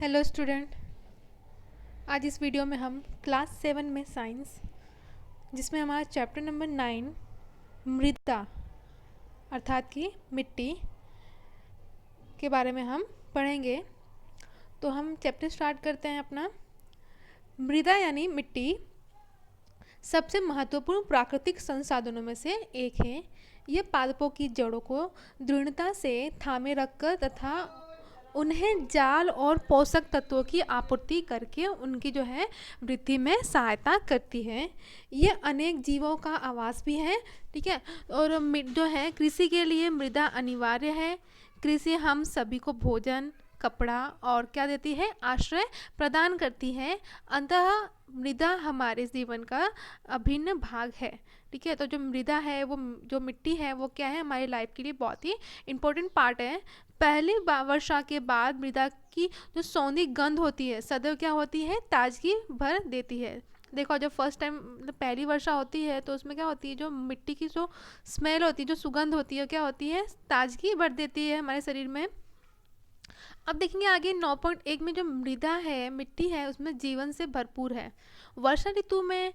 Hello student. आज इस video में हम क्लास 7 में साइंस जिसमें हमारा चैप्टर नंबर 9 मृदा अर्थात कि मिट्टी के बारे में हम पढ़ेंगे। तो हम चैप्टर स्टार्ट करते हैं अपना। मृदा यानी मिट्टी सबसे महत्वपूर्ण प्राकृतिक संसाधनों में से एक है। ये पादपों की जड़ों को दृढ़ता से थामे रखकर तथा उन्हें जाल और पोषक तत्वों की आपूर्ति करके उनकी जो है वृद्धि में सहायता करती है। ये अनेक जीवों का आवास भी है, ठीक है। और जो है कृषि के लिए मृदा अनिवार्य है। कृषि हम सभी को भोजन, कपड़ा और क्या देती है, आश्रय प्रदान करती है। अतः मृदा हमारे जीवन का अभिन्न भाग है, ठीक है। तो जो मृदा है, वो जो मिट्टी है, वो क्या है, हमारी लाइफ के लिए बहुत ही इम्पोर्टेंट पार्ट है। पहली वर्षा के बाद मृदा की जो सौंधी गंध होती है सदैव क्या होती है, ताजगी भर देती है। देखो, जब फर्स्ट टाइम मतलब पहली वर्षा होती है तो उसमें क्या होती है, जो मिट्टी की जो स्मेल होती है, जो सुगंध होती है, क्या होती है, ताजगी भर देती है हमारे शरीर में। अब देखेंगे आगे 9.1 में जो मृदा है, मिट्टी है, उसमें जीवन से भरपूर है। वर्षा ऋतु में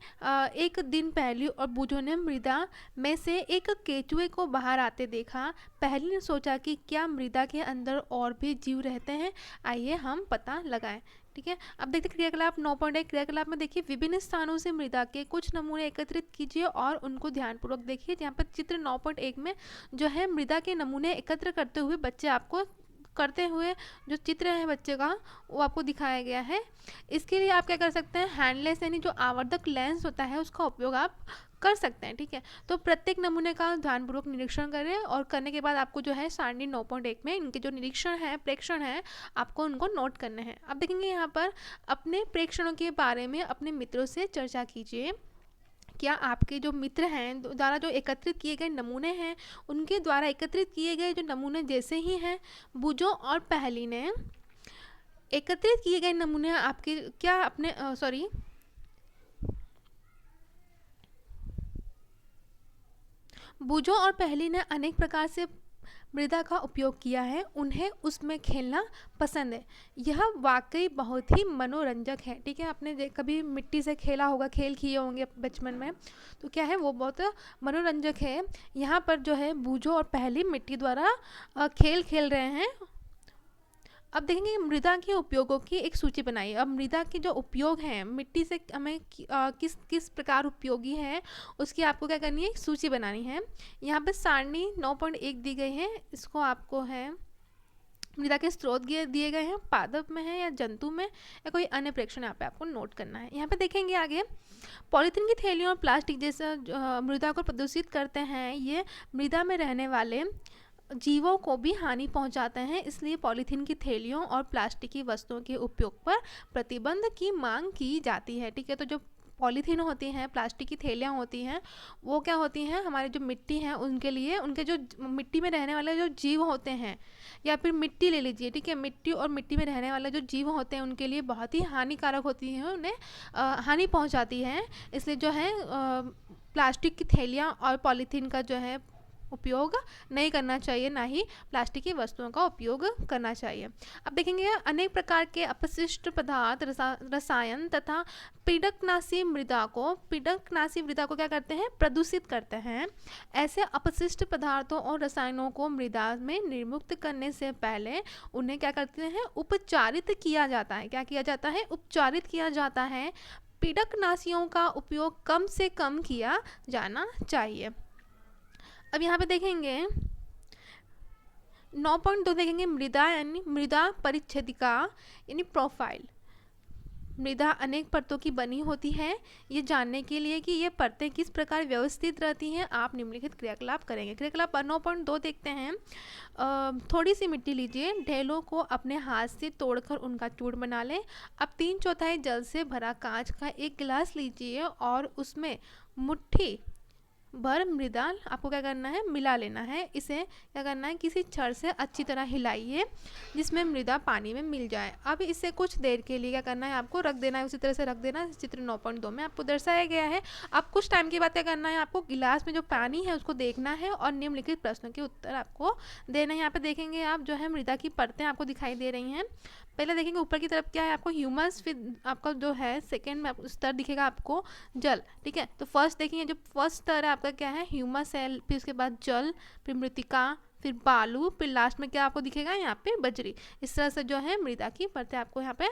एक दिन पहली और बूझों ने मृदा में से एक केचुए को बाहर आते देखा। पहली ने सोचा कि क्या मृदा के अंदर और भी जीव रहते हैं, आइए हम पता लगाएं, ठीक है। अब देखते क्रियाकलाप 9.1। क्रियाकलाप में देखिए, विभिन्न स्थानों से मृदा के कुछ नमूने एकत्रित कीजिए और उनको ध्यानपूर्वक देखिए। यहाँ पर चित्र 9.1 में जो है मृदा के नमूने एकत्र करते हुए बच्चे आपको करते हुए जो चित्र है बच्चे का, वो आपको दिखाया गया है। इसके लिए आप क्या कर सकते हैं, हैंडलेस यानी जो आवर्धक लेंस होता है उसका उपयोग आप कर सकते हैं, ठीक है। तो प्रत्येक नमूने का ध्यानपूर्वक निरीक्षण करें और करने के बाद आपको जो है सारणी 9.1 में इनके जो निरीक्षण है, प्रेक्षण है, आपको उनको नोट करने हैं। अब देखेंगे यहाँ पर अपने प्रेक्षणों के बारे में अपने मित्रों से चर्चा कीजिए। क्या आपके जो मित्र हैं द्वारा जो एकत्रित किए गए नमूने हैं, उनके द्वारा एकत्रित किए गए जो नमूने जैसे ही हैं। बूझो और पहली ने एकत्रित किए गए नमूने आपके क्या अपने बूझो और पहली ने अनेक प्रकार से मृदा का उपयोग किया है, उन्हें उसमें खेलना पसंद है। यह वाकई बहुत ही मनोरंजक है, ठीक है। आपने कभी मिट्टी से खेला होगा, खेल किए होंगे बचपन में, तो क्या है, वो बहुत मनोरंजक है। यहाँ पर जो है बूझो और पहली मिट्टी द्वारा खेल खेल रहे हैं। अब देखेंगे मृदा के उपयोगों की एक सूची बनाई। अब मृदा के जो उपयोग हैं, मिट्टी से हमें किस किस प्रकार उपयोगी है, उसकी आपको क्या करनी है, एक सूची बनानी है। यहाँ पे सारणी 9.1 दी गई है। इसको आपको है मृदा के स्रोत दिए गए हैं, पादप में है या जंतु में या कोई अन्य प्रेक्षण, यहाँ पे आपको नोट करना है। यहाँ पे देखेंगे आगे, पॉलीथीन की थैलियों और प्लास्टिक जैसा मृदा को प्रदूषित करते हैं। ये मृदा में रहने वाले जीवों को भी हानि पहुंचाते हैं, इसलिए पॉलीथीन की थैलियों और प्लास्टिक की वस्तुओं के उपयोग पर प्रतिबंध की मांग की जाती है, ठीक है। तो जो पॉलीथीन होती हैं, प्लास्टिक की थैलियाँ होती हैं, वो क्या होती हैं, हमारी जो मिट्टी है उनके लिए, उनके जो मिट्टी में रहने वाले जो जीव होते हैं, या फिर मिट्टी ले लीजिए, ठीक है, मिट्टी और मिट्टी में रहने वाले जो जीव होते हैं उनके लिए बहुत ही हानिकारक होती हैं, उन्हें हानि पहुंचाती है। इसलिए जो है प्लास्टिक की थैलियाँ और पॉलीथीन का जो है उपयोग नहीं करना चाहिए, ना ही प्लास्टिक की वस्तुओं का उपयोग करना चाहिए। अब देखेंगे अनेक प्रकार के अपशिष्ट पदार्थ, रसायन तथा पीड़कनाशी मृदा को क्या करते हैं, प्रदूषित करते हैं। ऐसे अपशिष्ट पदार्थों और रसायनों को मृदा में निर्मुक्त करने से पहले उन्हें क्या करते हैं, उपचारित किया जाता है। क्या किया जाता है, उपचारित किया जाता है। पीड़कनाशियों का उपयोग कम से कम किया जाना चाहिए। अब यहाँ पे देखेंगे 9.2 देखेंगे, मृदा यानी मृदा परिच्छेदिका यानी प्रोफाइल। मृदा अनेक परतों की बनी होती है। ये जानने के लिए कि ये परतें किस प्रकार व्यवस्थित रहती हैं, आप निम्नलिखित क्रियाकलाप करेंगे। क्रियाकलाप 9.2 देखते हैं। थोड़ी सी मिट्टी लीजिए, ढेलों को अपने हाथ से तोड़कर उनका चूर्ण बना लें। अब 3/4 जल से भरा कांच का एक गिलास लीजिए और उसमें भर मृदा आपको क्या करना है, मिला लेना है। इसे क्या करना है, किसी छड़ से अच्छी तरह हिलाइए जिसमें मृदा पानी में मिल जाए। अब इसे कुछ देर के लिए क्या करना है, आपको रख देना है, उसी तरह से रख देना। चित्र 9.2 में आपको दर्शाया गया है। अब कुछ टाइम के बाद क्या करना है, आपको गिलास में जो पानी है उसको देखना है और निम्नलिखित प्रश्नों के उत्तर आपको देना है। यहाँ पे देखेंगे आप जो है मृदा की परतें आपको दिखाई दे रही हैं। पहले देखेंगे ऊपर की तरफ क्या है, आपको ह्यूमस, फिर आपका जो है सेकेंड में स्तर दिखेगा आपको जल। ठीक है, तो फर्स्ट देखेंगे, जो फर्स्ट स्तर है आपका क्या है, ह्यूमस है, फिर उसके बाद जल, फिर मृतिका, फिर बालू, फिर लास्ट में क्या आपको दिखेगा यहाँ पे बजरी। इस तरह से जो है मृदा की परतें आपको यहाँ पे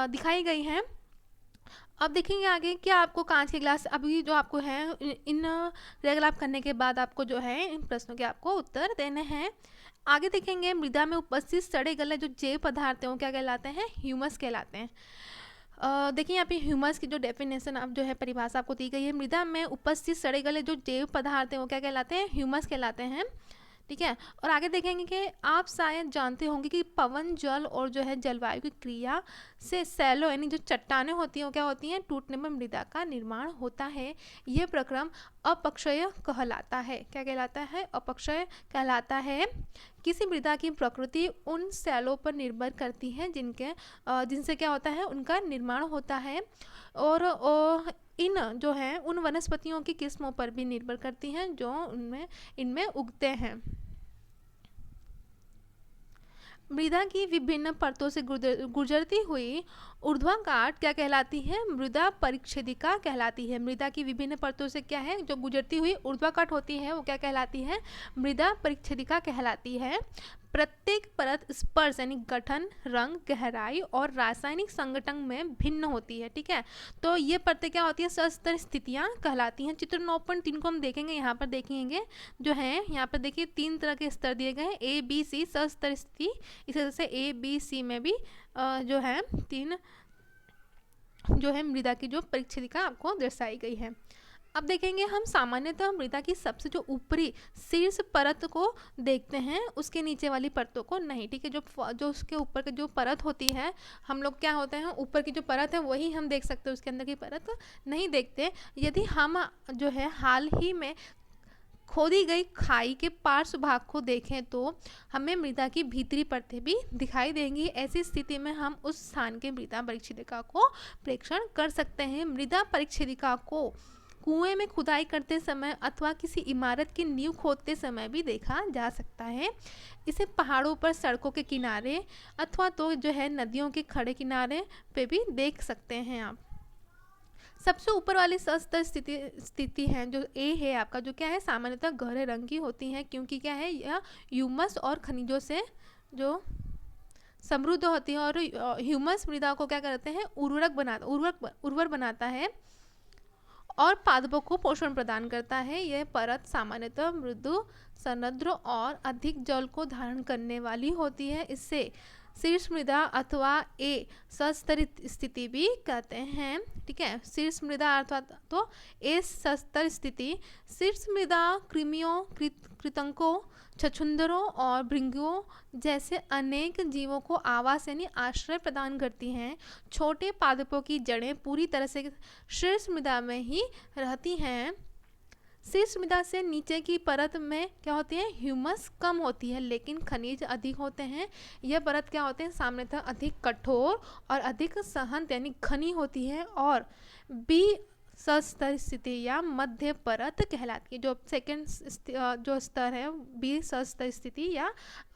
दिखाई गई हैं। अब देखेंगे आगे क्या आपको कांच के गिलास अभी जो आपको है इन क्रियाकलाप करने के बाद आपको जो है इन प्रश्नों के आपको उत्तर देने हैं। आगे देखेंगे मृदा में उपस्थित सड़े गले जो जैव पदार्थ हैं वो क्या कहलाते हैं, ह्यूमस कहलाते हैं। देखिए यहाँ पे ह्यूमस की जो डेफिनेशन आप जो है परिभाषा आपको दी गई है, मृदा में उपस्थित सड़े गले जो जैव पदार्थ हैं वो क्या कहलाते हैं, ह्यूमस कहलाते हैं। ठीक है, और आगे देखेंगे कि आप शायद जानते होंगे कि पवन, जल और जो है जलवायु की क्रिया से सैलो यानी जो चट्टानें होती हैं वो क्या होती हैं, टूटने में मृदा का निर्माण होता है। यह प्रक्रम अपक्षय कहलाता है। क्या कहलाता है, अपक्षय कहलाता है। किसी मृदा की प्रकृति उन सैलों पर निर्भर करती है जिनसे क्या होता है, उनका निर्माण होता है। और इन जो है उन वनस्पतियों की किस्मों पर भी निर्भर करती हैं जो इनमें उगते हैं। मृदा की विभिन्न परतों से गुजरती हुई ऊर्ध्वाकाट क्या कहलाती है, मृदा परिच्छेदिका कहलाती है। मृदा की विभिन्न परतों से क्या है, जो गुजरती हुई ऊर्ध्वाकाट होती है वो क्या कहलाती है, मृदा परिच्छेदिका कहलाती है। प्रत्येक परत स्पर्श यानी गठन, रंग, गहराई और रासायनिक संगठन में भिन्न होती है। ठीक है, तो ये परतें क्या होती है, सस्तर स्थितियाँ कहलाती हैं। चित्र 9.3 को हम देखेंगे, यहाँ पर देखेंगे जो है यहाँ पर देखिए 3 तरह के स्तर दिए गए हैं, A, B, C सस्तर स्थिति। इसी तरह से A, B, C में भी जो है 3 जो है मृदा की जो परिच्छेदिका आपको दर्शाई गई है। अब देखेंगे हम सामान्यतः मृदा की सबसे जो ऊपरी शीर्ष परत को देखते हैं, उसके नीचे वाली परतों को नहीं। ठीक है, जो उसके ऊपर की जो परत होती है, हम लोग क्या होते हैं ऊपर की जो परत है वही हम देख सकते हैं, उसके अंदर की परत नहीं देखते। यदि हम जो है हाल ही में खोदी गई खाई के पार्श्व भाग को देखें तो हमें मृदा की भीतरी परतें भी दिखाई देंगी। ऐसी स्थिति में हम उस स्थान के मृदा परिच्छेदिका को प्रेक्षण कर सकते हैं। मृदा परिच्छेदिका को कुएं में खुदाई करते समय अथवा किसी इमारत की नींव खोदते समय भी देखा जा सकता है। इसे पहाड़ों पर, सड़कों के किनारे अथवा तो जो है नदियों के खड़े किनारे पे भी देख सकते हैं आप। सबसे ऊपर वाली सस्तर स्थिति है जो ए है आपका, जो क्या है सामान्यतः गहरे रंग की होती है, क्योंकि क्या है यह ह्यूमस और खनिजों से जो समृद्ध होती है। और ह्यूमस मृदा को क्या करते हैं, उर्वर बनाता है और पादपों को पोषण प्रदान करता है। यह परत सामान्यतः मृदु, सनद्र और अधिक जल को धारण करने वाली होती है। इससे शीर्ष मृदा अथवा ए सस्तरित स्थिति भी कहते हैं। ठीक है, शीर्ष मृदा अर्थात तो ए सस्तर स्थिति। शीर्ष मृदा कृमियों, कृंतकों, छछूंदरों और भृंगुओं जैसे अनेक जीवों को आवास यानी आश्रय प्रदान करती हैं। छोटे पादपों की जड़ें पूरी तरह से शीर्ष मृदा में ही रहती हैं। शीर्ष मृदा से नीचे की परत में क्या होती है, ह्यूमस कम होती है लेकिन खनिज अधिक होते हैं। यह परत क्या होते हैं, सामान्यतः अधिक कठोर और अधिक सहन यानी घनी होती है और बी सस्तर स्थिति या मध्य परत कहलाती है। जो सेकंड जो स्तर है बी सस्तर स्थिति या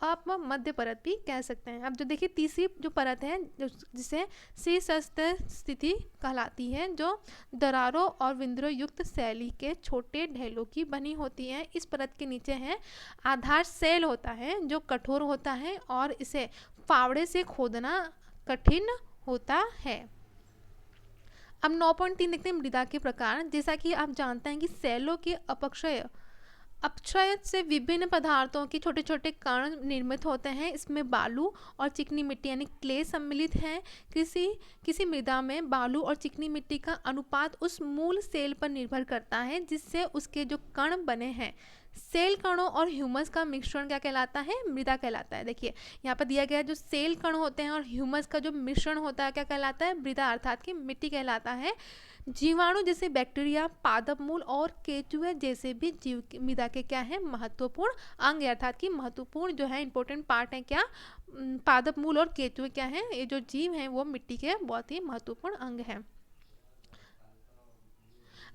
आप मध्य परत भी कह सकते हैं। अब जो देखिए तीसरी जो परत है जिसे सी सस्तर स्थिति कहलाती है, जो दरारों और विंध्रों युक्त शैली के छोटे ढेलों की बनी होती है। इस परत के नीचे है आधार सेल होता है जो कठोर होता है और इसे फावड़े से खोदना कठिन होता है। अब 9.3 देखते हैं मृदा के प्रकार। जैसा कि आप जानते हैं कि सेलों के अपक्षय से विभिन्न पदार्थों के छोटे छोटे कण निर्मित होते हैं। इसमें बालू और चिकनी मिट्टी यानी क्ले सम्मिलित हैं। किसी मृदा में बालू और चिकनी मिट्टी का अनुपात उस मूल सेल पर निर्भर करता है जिससे उसके जो कण बने हैं। सेल कणों और ह्यूमस का मिश्रण क्या कहलाता है? मृदा कहलाता है। देखिए यहाँ पर दिया गया है, जो सेल कण होते हैं और ह्यूमस का जो मिश्रण होता है क्या कहलाता है? मृदा अर्थात कि मिट्टी कहलाता है। जीवाणु जैसे बैक्टीरिया, पादप मूल और केंचुए जैसे भी जीव मृदा के क्या है? महत्वपूर्ण अंग अर्थात कि महत्वपूर्ण जो है इंपॉर्टेंट पार्ट है क्या? पादप मूल और केंचुए क्या है? ये जो जीव हैं वो मिट्टी के बहुत ही महत्वपूर्ण अंग हैं।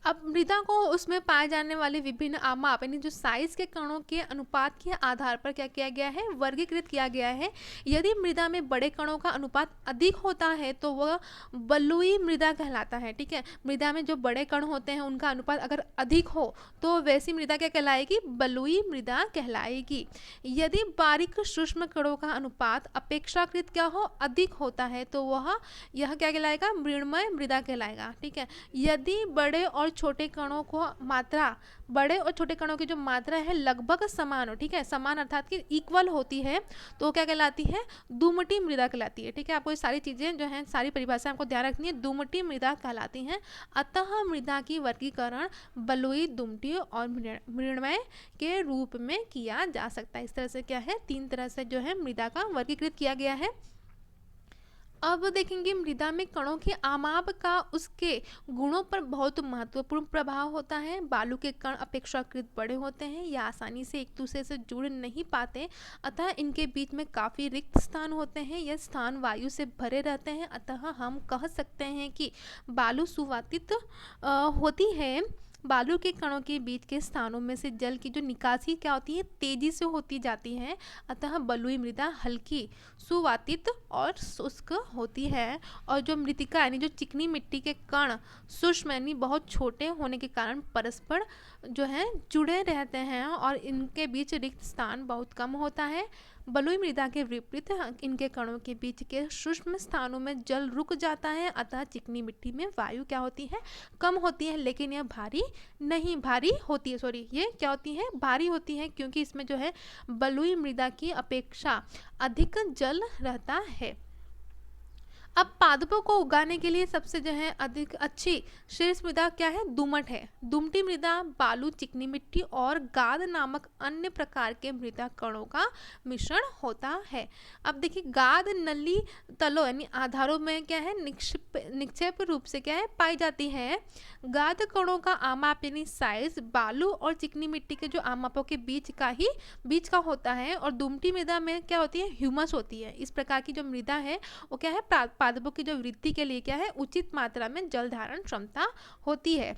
अब मृदा को उसमें पाए जाने वाले विभिन्न माप यानी जो साइज के कणों के अनुपात के आधार पर क्या किया गया है? वर्गीकृत किया गया है। यदि मृदा में बड़े कणों का अनुपात अधिक होता है तो वह बलुई मृदा कहलाता है। ठीक है, मृदा में जो बड़े कण होते हैं उनका अनुपात अगर अधिक हो तो वैसी मृदा क्या कहलाएगी? बलुई मृदा कहलाएगी। यदि बारीक सूक्ष्म कणों का अनुपात अपेक्षाकृत क्या हो? अधिक होता है तो यह क्या कहलाएगा? मृण्मय मृदा कहलाएगा। ठीक है, यदि बड़े और छोटे कणों को मात्रा, बड़े और छोटे कणों की जो मात्रा है लगभग समान हो, ठीक है, समान अर्थात कि इक्वल होती है तो क्या कहलाती है? दुमटी मृदा कहलाती है। ठीक है, आपको ये सारी चीजें जो हैं, सारी परिभाषाएं आपको ध्यान रखनी है, दुमटी मृदा कहलाती हैं। अतः मृदा की वर्गीकरण बलुई, दुमटी और मृण्मय के रूप में किया जा सकता है। इस तरह से क्या है? 3 तरह से जो है मृदा का वर्गीकृत किया गया है। अब देखेंगे मृदा में कणों के आमाप का उसके गुणों पर बहुत महत्वपूर्ण प्रभाव होता है। बालू के कण अपेक्षाकृत बड़े होते हैं, या आसानी से एक दूसरे से जुड़ नहीं पाते, अतः इनके बीच में काफ़ी रिक्त स्थान होते हैं। यह स्थान वायु से भरे रहते हैं, अतः हम कह सकते हैं कि बालू सुवातित होती है। बालू के कणों के बीच के स्थानों में से जल की जो निकासी क्या होती है? तेजी से होती जाती है, अतः बलुई मृदा हल्की, सुवातित और शुष्क होती है। और जो मृतिका यानी जो चिकनी मिट्टी के कण सूक्ष्म यानी बहुत छोटे होने के कारण परस्पर जो है जुड़े रहते हैं और इनके बीच रिक्त स्थान बहुत कम होता है। बलुई मृदा के विपरीत इनके कणों के बीच के सूक्ष्म स्थानों में जल रुक जाता है, अतः चिकनी मिट्टी में वायु क्या होती है? कम होती है, लेकिन यह भारी होती है, ये क्या होती है? भारी होती है, क्योंकि इसमें जो है बलुई मृदा की अपेक्षा अधिक जल रहता है। अब पादपों को उगाने के लिए सबसे जो है अधिक अच्छी शीर्ष मृदा क्या है? दुमट है। दुमटी मृदा बालू, चिकनी मिट्टी और गाद नामक अन्य प्रकार के मृदा कणों का मिश्रण होता है। अब देखिए गाद नली तलों यानी आधारों में क्या है? निक्षेप रूप से क्या है? पाई जाती है। गाद कणों का आमाप यानी साइज बालू और चिकनी मिट्टी के जो आमापों के बीच का होता है। और दुमटी मृदा में क्या होती है? ह्यूमस होती है। इस प्रकार की जो मृदा है वो क्या है? पादपों की जो वृद्धि के लिए क्या है? उचित मात्रा में जल धारण क्षमता होती है।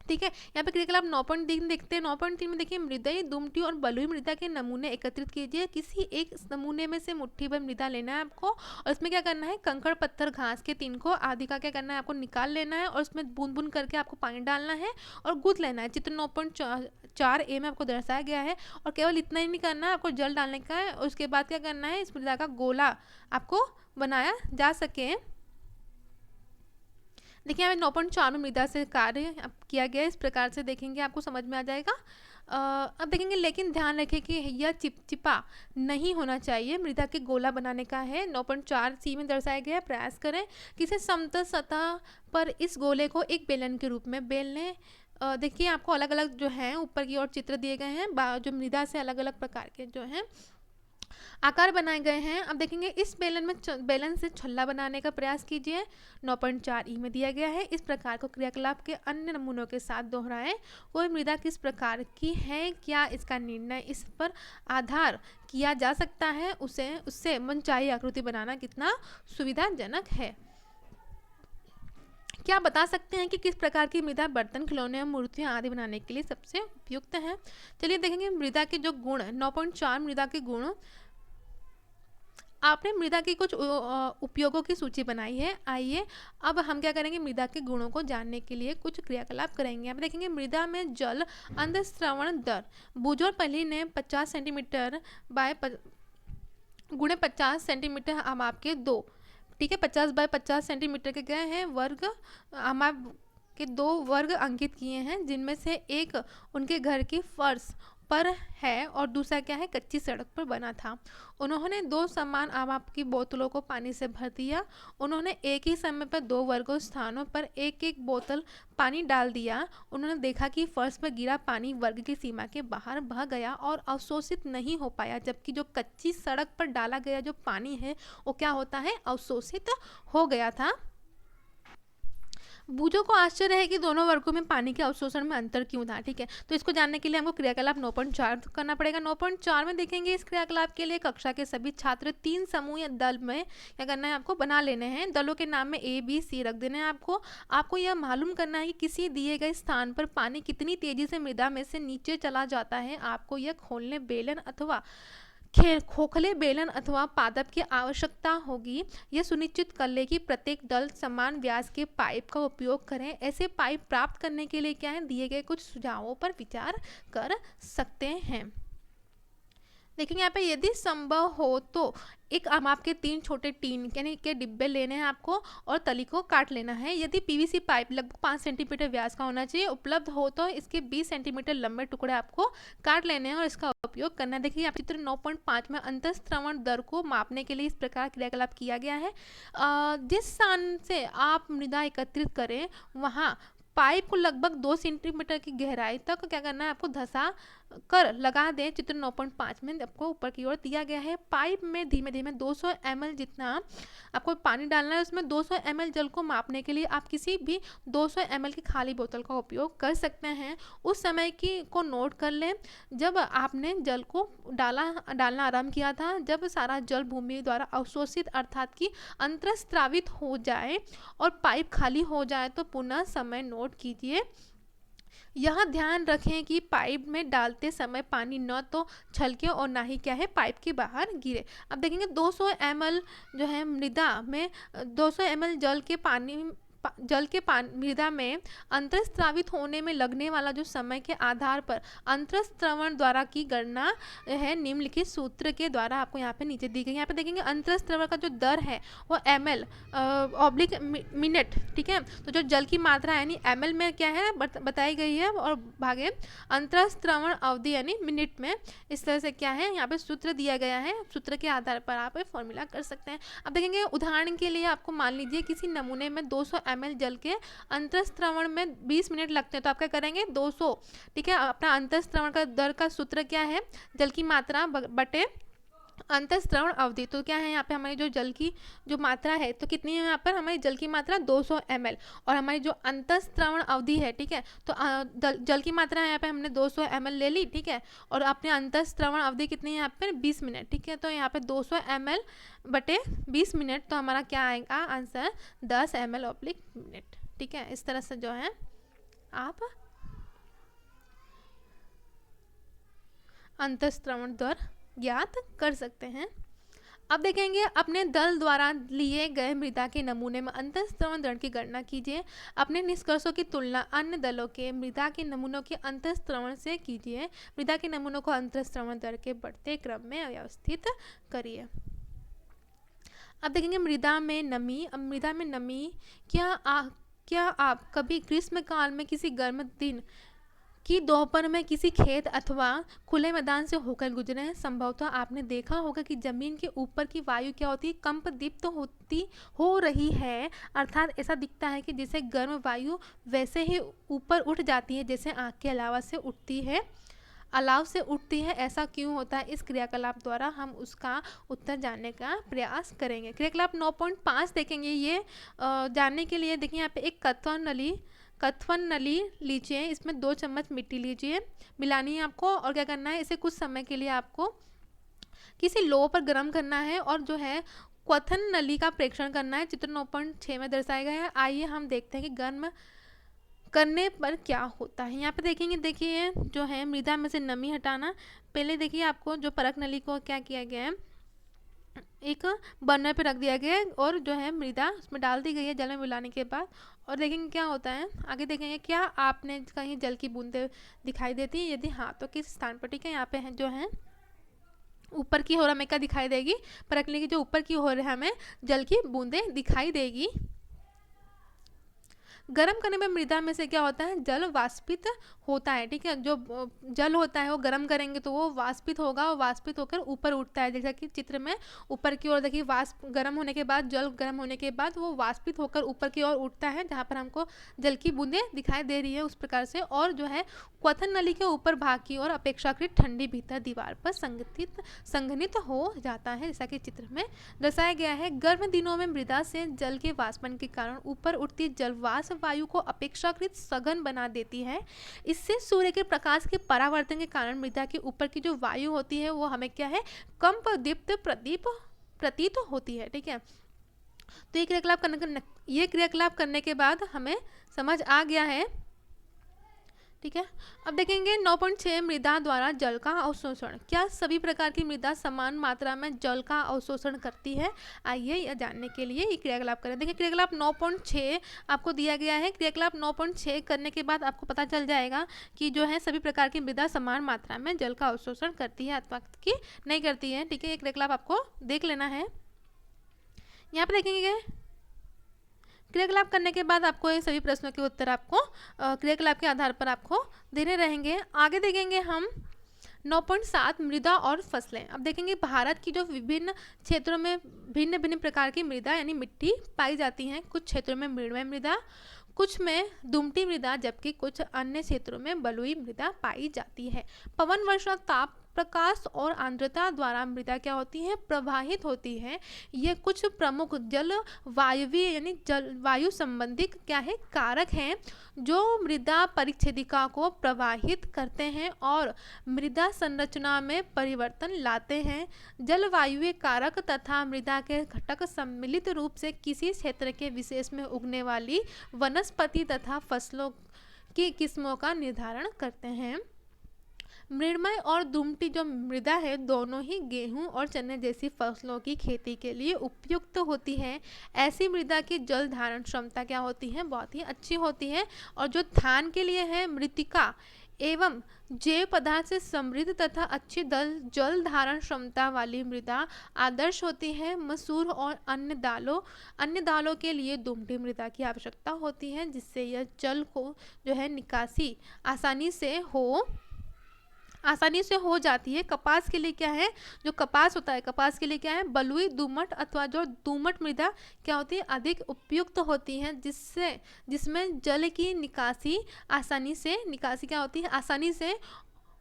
ठीक है, यहाँ पे क्रियाकलाप 9.3 देखते हैं। 9.3 में देखिए मृदई, दुमटी और बलुई मृदा के नमूने एकत्रित कीजिए। किसी एक नमूने में से मुट्ठी भर मृदा लेना है आपको और इसमें क्या करना है? कंकड़, पत्थर, घास के तिनकों आदि का क्या करना है? आपको निकाल लेना है और उसमें बूंद बूंद करके आपको पानी डालना है और गूंथ लेना है। चित्र 9.4a में आपको दर्शाया गया है। और केवल इतना ही नहीं करना है, आपको जल डालने का है और उसके बाद क्या करना है? इस मृदा का गोला आपको बनाया जा सके। देखिए यहाँ 9.4 में मृदा से कार्य किया गया, इस प्रकार से देखेंगे आपको समझ में आ जाएगा। अब देखेंगे, लेकिन ध्यान रखें कि यह चिपचिपा नहीं होना चाहिए। मृदा के गोला बनाने का है। 9.4c में दर्शाया गया है। प्रयास करें किसी समतल सतह पर इस गोले को एक बेलन के रूप में बेल लें। देखिए आपको अलग अलग जो है ऊपर की ओर चित्र दिए गए हैं, जो मृदा से अलग अलग प्रकार के जो हैं आकार बनाए गए हैं। अब देखेंगे इस बेलन से छल्ला बनाने का प्रयास कीजिए। 9.4e में दिया गया है। इस प्रकार को क्रियाकलाप के अन्य नमूनों के साथ दोहराएं। कोई मृदा किस प्रकार की है, क्या इसका निर्णय इस पर आधार किया जा सकता है, उससे मनचाही आकृति बनाना कितना सुविधाजनक है। क्या बता सकते हैं कि किस प्रकार की मृदा बर्तन, खिलौने और मूर्तियां आदि बनाने के लिए सबसे उपयुक्त है? चलिए देखेंगे मृदा के जो गुण, 9.4 मृदा के गुण। आपने मृदा के कुछ उपयोगों की सूची बनाई है। आइए अब हम क्या करेंगे? मृदा के गुणों को जानने के लिए कुछ क्रियाकलाप करेंगे। अब देखेंगे मृदा में जल अंतःस्रवण दर। बुजोर पहली ने 50 सेंटीमीटर बाय गुणे 50 सेंटीमीटर आमाप के 2, ठीक है, 50 बाय 50 सेंटीमीटर के गए हैं वर्ग आमाप के 2 वर्ग अंकित किए हैं, जिनमें से एक उनके घर की फर्श पर है और दूसरा क्या है, कच्ची सड़क पर बना था। उन्होंने 2 समान आवाज की बोतलों को पानी से भर दिया। उन्होंने एक ही समय पर 2 वर्गों स्थानों पर एक एक बोतल पानी डाल दिया। उन्होंने देखा कि फर्श पर गिरा पानी वर्ग की सीमा के बाहर बह गया और अवशोषित नहीं हो पाया, जबकि जो कच्ची सड़क पर डाला गया जो पानी है वो क्या होता है, अवशोषित हो गया था। बूझों को आश्चर्य है कि दोनों वर्गों में पानी के अवशोषण में अंतर क्यों था। ठीक है, तो इसको जानने के लिए हमको क्रियाकलाप 9.4 करना पड़ेगा। 9.4 में देखेंगे इस क्रियाकलाप के लिए कक्षा के सभी छात्र 3 समूह या दल में क्या करना है, आपको बना लेने हैं। दलों के नाम में A B C रख देने हैं। आपको यह मालूम करना है कि किसी दिए गए स्थान पर पानी कितनी तेजी से मृदा में से नीचे चला जाता है। आपको यह खोलने बेलन अथवा खोखले बेलन अथवा पादप की आवश्यकता होगी। यह सुनिश्चित कर ले कि प्रत्येक दल समान व्यास के पाइप का उपयोग करें। ऐसे पाइप प्राप्त करने के लिए क्या है, दिए गए कुछ सुझावों पर विचार कर सकते हैं। देखेंगे यहाँ पे, यदि संभव हो तो एक आपके 3 छोटे टीन यानी के डिब्बे लेने हैं आपको और तली को काट लेना है। यदि पीवीसी पाइप लगभग 5 सेंटीमीटर व्यास का होना चाहिए, उपलब्ध हो तो इसके 20 सेंटीमीटर लंबे टुकड़े आपको काट लेने हैं और इसका उपयोग करना है। देखिए आप चित्र 9.5 में अंतःस्रवण दर को मापने के लिए इस प्रकार क्रियाकलाप किया गया है। जिस स्थान से आप मृदा एकत्रित करें वहाँ पाइप को लगभग 2 सेंटीमीटर की गहराई तक क्या करना है, आपको धंसा कर लगा दें। चित्र 9.5 में आपको ऊपर की ओर दिया गया है। पाइप में धीमे धीमे 200 ml जितना आपको पानी डालना है। उसमें 200 ml जल को मापने के लिए आप किसी भी 200 ml की खाली बोतल का उपयोग कर सकते हैं। उस समय को नोट कर लें जब आपने जल को डालना आरंभ किया था। जब सारा जल भूमि द्वारा अवशोषित अर्थात कि अंतःस्रावित हो जाए और पाइप खाली हो जाए तो पुनः समय नोट कीजिए। यह ध्यान रखें कि पाइप में डालते समय पानी न तो छलके और ना ही क्या है, पाइप के बाहर गिरे। अब देखेंगे 200 ml जो है मृदा में 200 ml जल के मृदा में अंतःस्रावित होने में लगने वाला जो समय के आधार पर अंतःस्रवण द्वारा की गणना है निम्नलिखित सूत्र के द्वारा आपको यहाँ पे नीचे दी गई। यहाँ पे देखेंगे अंतःस्रवण का जो दर है वो ml ऑब्लिक मिनट। ठीक है, तो जो जल की मात्रा यानी ml में क्या है बताई गई है और भागे अंतःस्रवण अवधि यानी मिनट में। इस तरह से क्या है यहाँ पे सूत्र दिया गया है, सूत्र के आधार पर आप फॉर्मूला कर सकते हैं। अब देखेंगे उदाहरण के लिए आपको मान लीजिए किसी नमूने में 200 ml जल के अंतःस्रवण में 20 मिनट लगते हैं तो आप क्या करेंगे 200। ठीक है, अपना अंतःस्रवण का दर का सूत्र क्या है, जल की मात्रा बटे अंतःस्रवण अवधि। तो क्या है यहाँ पे हमारी जो जल की जो मात्रा है तो कितनी है, यहाँ पर हमारी जल की मात्रा 200 ml और हमारी जो अंतःस्रवण अवधि है, ठीक है, तो जल की मात्रा यहाँ पे हमने 200 ml ले ली। ठीक है, और अपने अंतःस्रवण अवधि कितनी है यहाँ पर 20 मिनट। ठीक है, तो यहाँ पे 200 ml बटे 20 मिनट तो हमारा क्या आएगा आंसर 10 ml ऑब्लिक मिनट। ठीक है, इस तरह से जो है आप अंतःस्रवण दर ज्ञात कर सकते हैं। अब देखेंगे अपने दल द्वारा लिए गए मृदा के नमूने में अंतःस्रवण दर की गणना कीजिए। अपने निष्कर्षों की तुलना अन्य दलों के मृदा के नमूनों के अंतःस्रवण से कीजिए। मृदा के नमूनों को अंतःस्रवण दर के बढ़ते क्रम में व्यवस्थित करिए। अब देखेंगे मृदा में नमी। अब मृदा में नमी क्या आप कभी ग्रीष्म काल में किसी गर्म दिन कि दोपहर में किसी खेत अथवा खुले मैदान से होकर गुजरे हैं? संभवतः आपने देखा होगा कि जमीन के ऊपर की वायु क्या होती है, कंपदीप्त हो रही है। अर्थात ऐसा दिखता है कि जैसे गर्म वायु वैसे ही ऊपर उठ जाती है जैसे आग के अलावा से उठती है। ऐसा क्यों होता है? इस क्रियाकलाप द्वारा हम उसका उत्तर जानने का प्रयास करेंगे। क्रियाकलाप 9.5 देखेंगे। ये जानने के लिए देखिए यहाँ पे एक कथवन नली लीजिए, इसमें 2 चम्मच मिट्टी लीजिए, मिलानी है आपको और क्या करना है, इसे कुछ समय के लिए आपको किसी लो पर गर्म करना है और जो है क्वथन नली का प्रेक्षण करना है। चित्र 9.6 में दर्शाया गया है। आइए हम देखते हैं कि गर्म करने पर क्या होता है। यहाँ पे देखेंगे, देखिए जो है मृदा में से नमी हटाना। पहले देखिए आपको जो परख नली को क्या किया गया है, एक बर्नर पे रख दिया गया है और जो है मृदा उसमें डाल दी गई है जल में मिलाने के बाद। और देखेंगे क्या होता है, आगे देखेंगे क्या आपने कहीं जल की बूंदें दिखाई देती है, यदि हाँ तो किस स्थान पर। ठीक है, यहाँ पे है जो है ऊपर की ओर हमें क्या दिखाई देगी, परखने की जो ऊपर की ओर है हमें जल की बूंदें दिखाई देगी। गर्म करने में मृदा में से क्या होता है, जल वाष्पित होता है। ठीक है, जो जल होता है वो गर्म करेंगे तो वो वाष्पित होगा और वाष्पित होकर ऊपर उठता है। जैसा कि चित्र में ऊपर की ओर देखिए, वाष्प गर्म होने के बाद, जल गर्म होने के बाद वो वाष्पित होकर ऊपर की ओर उठता है, जहाँ पर हमको जल की बूंदें दिखाई दे रही है उस प्रकार से। और जो है क्वथन नली के ऊपर भाग की ओर अपेक्षाकृत ठंडी भीतर दीवार पर संघनित हो जाता है, जैसा कि चित्र में दर्शाया गया है। गर्म दिनों में मृदा से जल के वाष्पन के कारण ऊपर उठती जलवाष्प वायु को अपेक्षाकृत सघन बना देती है। इससे सूर्य के प्रकाश के परावर्तन के कारण मृदा के ऊपर की जो वायु होती है वो हमें क्या है, कम दीप्त प्रतीत होती है। ठीक है, तो ये क्रियाकलाप करने के बाद हमें समझ आ गया है। ठीक है, अब देखेंगे 9.6 मृदा द्वारा जल का अवशोषण। क्या सभी प्रकार की मृदा समान मात्रा में जल का अवशोषण करती है? आइए यह जानने के लिए ये क्रियाकलाप करें। देखिए, क्रियाकलाप 9.6 आपको दिया गया है। क्रियाकलाप 9.6 करने के बाद आपको पता चल जाएगा कि जो है सभी प्रकार की मृदा समान मात्रा में जल का अवशोषण करती है अथवा कि नहीं करती है। ठीक है, ये क्रियाकलाप आपको देख लेना है। यहाँ पर देखेंगे क्रियाकलाप करने के बाद आपको ये सभी प्रश्नों के उत्तर आपको क्रियाकलाप के आधार पर आपको देने रहेंगे। आगे देखेंगे हम 9.7 मृदा और फसलें। अब देखेंगे भारत की जो विभिन्न क्षेत्रों में भिन्न भिन्न प्रकार की मृदा यानी मिट्टी पाई जाती हैं। कुछ क्षेत्रों में मृणमय मृदा, कुछ में दुमटी मृदा, जबकि कुछ अन्य क्षेत्रों में बलुई मृदा पाई जाती है। पवन, वर्षा, ताप, प्रकाश और आर्द्रता द्वारा मृदा क्या होती है, प्रवाहित होती है। ये कुछ प्रमुख जल वायवीय यानी जलवायु संबंधी क्या है, कारक हैं जो मृदा परिच्छेदिका को प्रवाहित करते हैं और मृदा संरचना में परिवर्तन लाते हैं। जलवायुवीय कारक तथा मृदा के घटक सम्मिलित रूप से किसी क्षेत्र के विशेष में उगने वाली वनस्पति तथा फसलों की किस्मों का निर्धारण करते हैं। मृणमय और दुमटी जो मृदा है दोनों ही गेहूं और चने जैसी फसलों की खेती के लिए उपयुक्त होती है। ऐसी मृदा की जल धारण क्षमता क्या होती है, बहुत ही अच्छी होती है। और जो धान के लिए है, मृत्तिका एवं जैव पदार्थ से समृद्ध तथा अच्छी जल धारण क्षमता वाली मृदा आदर्श होती है। मसूर और अन्य दालों के लिए दुमटी मृदा की आवश्यकता होती है, जिससे यह जल को जो है निकासी आसानी से हो जाती है। कपास के लिए क्या है, जो कपास होता है, कपास के लिए क्या है, बलुई, दोमट अथवा जो दोमट मृदा क्या होती है, अधिक उपयुक्त होती है, जिसमें जल की निकासी क्या होती है, आसानी से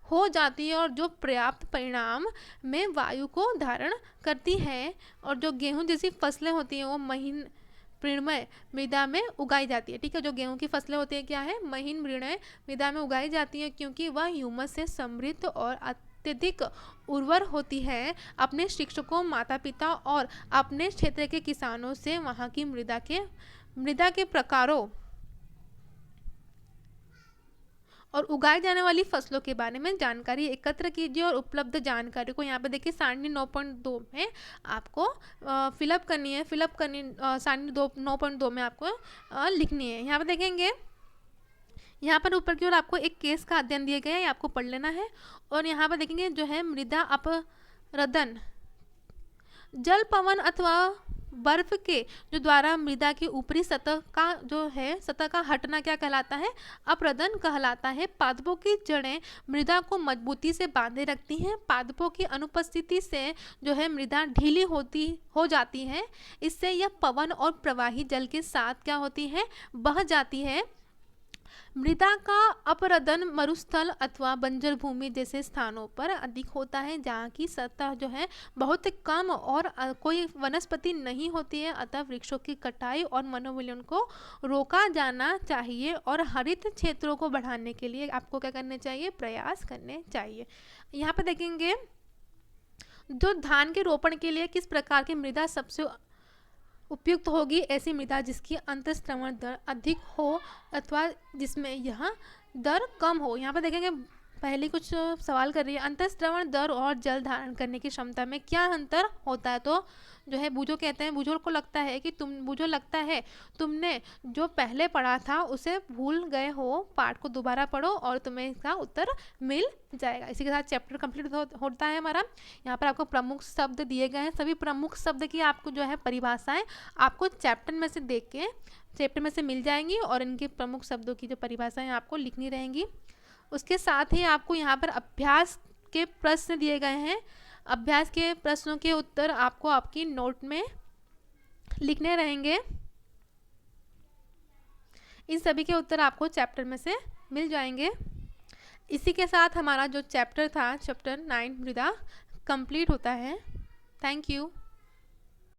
हो जाती है और जो पर्याप्त परिमाण में वायु को धारण करती है। और जो गेहूं जैसी फसलें होती हैं वो महीन मृणमय मृदा में उगाई जाती है। ठीक है, जो गेहूं की फसलें होती हैं क्या है, महीन मृणमय मृदा में उगाई जाती है, क्योंकि वह ह्यूमस से समृद्ध और अत्यधिक उर्वर होती है। अपने शिक्षकों, माता पिता और अपने क्षेत्र के किसानों से वहां की मृदा के प्रकारों और उगाई जाने वाली फसलों के बारे में जानकारी एकत्र कीजिए और उपलब्ध जानकारी को यहाँ पे देखिए सारणी 9.2 में आपको फिलअप करनी सारणी 9.2 में आपको लिखनी है। यहाँ पे देखेंगे, यहाँ पर ऊपर की ओर आपको एक केस का अध्ययन दिया गया है, आपको पढ़ लेना है। और यहाँ पर देखेंगे जो है मृदा अपरदन, जल, पवन अथवा बर्फ के जो द्वारा मृदा की ऊपरी सतह का हटना क्या कहलाता है, अपरदन कहलाता है। पादपों की जड़ें मृदा को मजबूती से बांधे रखती हैं। पादपों की अनुपस्थिति से जो है मृदा ढीली हो जाती है। इससे यह पवन और प्रवाही जल के साथ क्या होती है, बह जाती है। मृदा का अपरदन मरुस्थल अथवा बंजर भूमि जैसे स्थानों पर अधिक होता है, जहाँ की सतह जो है बहुत कम और कोई वनस्पति नहीं होती है। अतः वृक्षों की कटाई और वनोन्मूलन को रोका जाना चाहिए और हरित क्षेत्रों को बढ़ाने के लिए आपको क्या करने चाहिए, प्रयास करने चाहिए। यहाँ पे देखेंगे जो धान के रोपण के लिए किस प्रकार की मृदा सबसे उपयुक्त होगी, ऐसी मृदा जिसकी अंतःस्रवण दर अधिक हो अथवा जिसमें यह दर कम हो। यहाँ पर देखेंगे पहले कुछ सवाल कर रही है, अंतःस्रवण दर और जल धारण करने की क्षमता में क्या अंतर होता है। तो जो है बूझो कहते हैं, बूझो को लगता है कि बूझो लगता है तुमने जो पहले पढ़ा था उसे भूल गए हो, पाठ को दोबारा पढ़ो और तुम्हें इसका उत्तर मिल जाएगा। इसी के साथ चैप्टर कंप्लीट होता है हमारा। यहाँ पर आपको प्रमुख शब्द दिए गए हैं, सभी प्रमुख शब्द की आपको जो है परिभाषाएं आपको चैप्टर में से देख के चैप्टर में से मिल जाएंगी और इनके प्रमुख शब्दों की जो परिभाषाएं आपको लिखनी रहेंगी। उसके साथ ही आपको यहाँ पर अभ्यास के प्रश्न दिए गए हैं। अभ्यास के प्रश्नों के उत्तर आपको आपकी नोट में लिखने रहेंगे। इन सभी के उत्तर आपको चैप्टर में से मिल जाएंगे। इसी के साथ हमारा जो चैप्टर था, चैप्टर 9 मृदा, कंप्लीट होता है। Thank you.